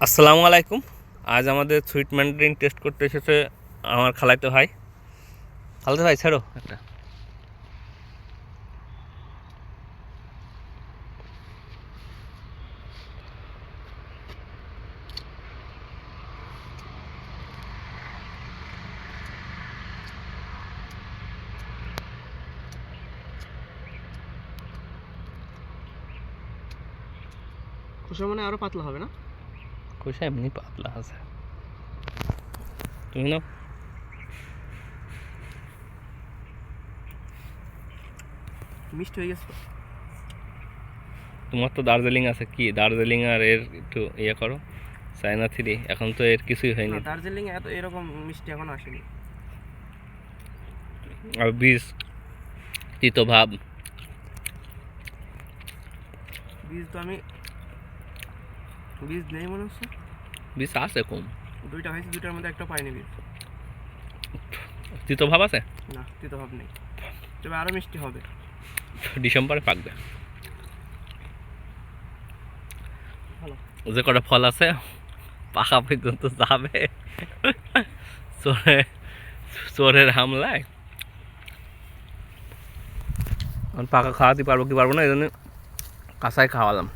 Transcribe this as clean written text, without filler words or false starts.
আসসালামু আলাইকুম। আজ আমাদের সুইট ম্যান্ডারিন টেস্ট করতে এসেছে আমার খালাতো ভাই। ছাড়ো একটা। খোসা মানে আরো পাতলা হবে না? খোসা এমনি পাতলা আছে, তুমি নাও। মিষ্টি হয়ে গেছে তো। তোমার তো দার্জিলিং আছে, কি দার্জিলিং আর এর একটু ইয়ে করো। চায়না থ্রি এখন তো এর কিছুই হয়নি। দার্জিলিং এত এরকম মিষ্টি এখন আসেনি। আর বীজ তিতো ভাব। বীজ তো আমি বীজ নেই মনে হচ্ছে। বীজ আছে কম, দুইটা হয়েছে, দুইটার মধ্যে একটা পাইনি বীজ। তিতো ভাব আছে না, তিতো ভাব নেই, তবে আরো মিষ্টি হবে। ডিসেম্বরে পাকবে। ভালো যে কটা ফল আছে পাকা পর্যন্ত যাবে চোরের হামলায়। পাকা খাওয়াতে পারবো কি পারবো না, এই জন্য কাঁচাই খাওয়ালাম।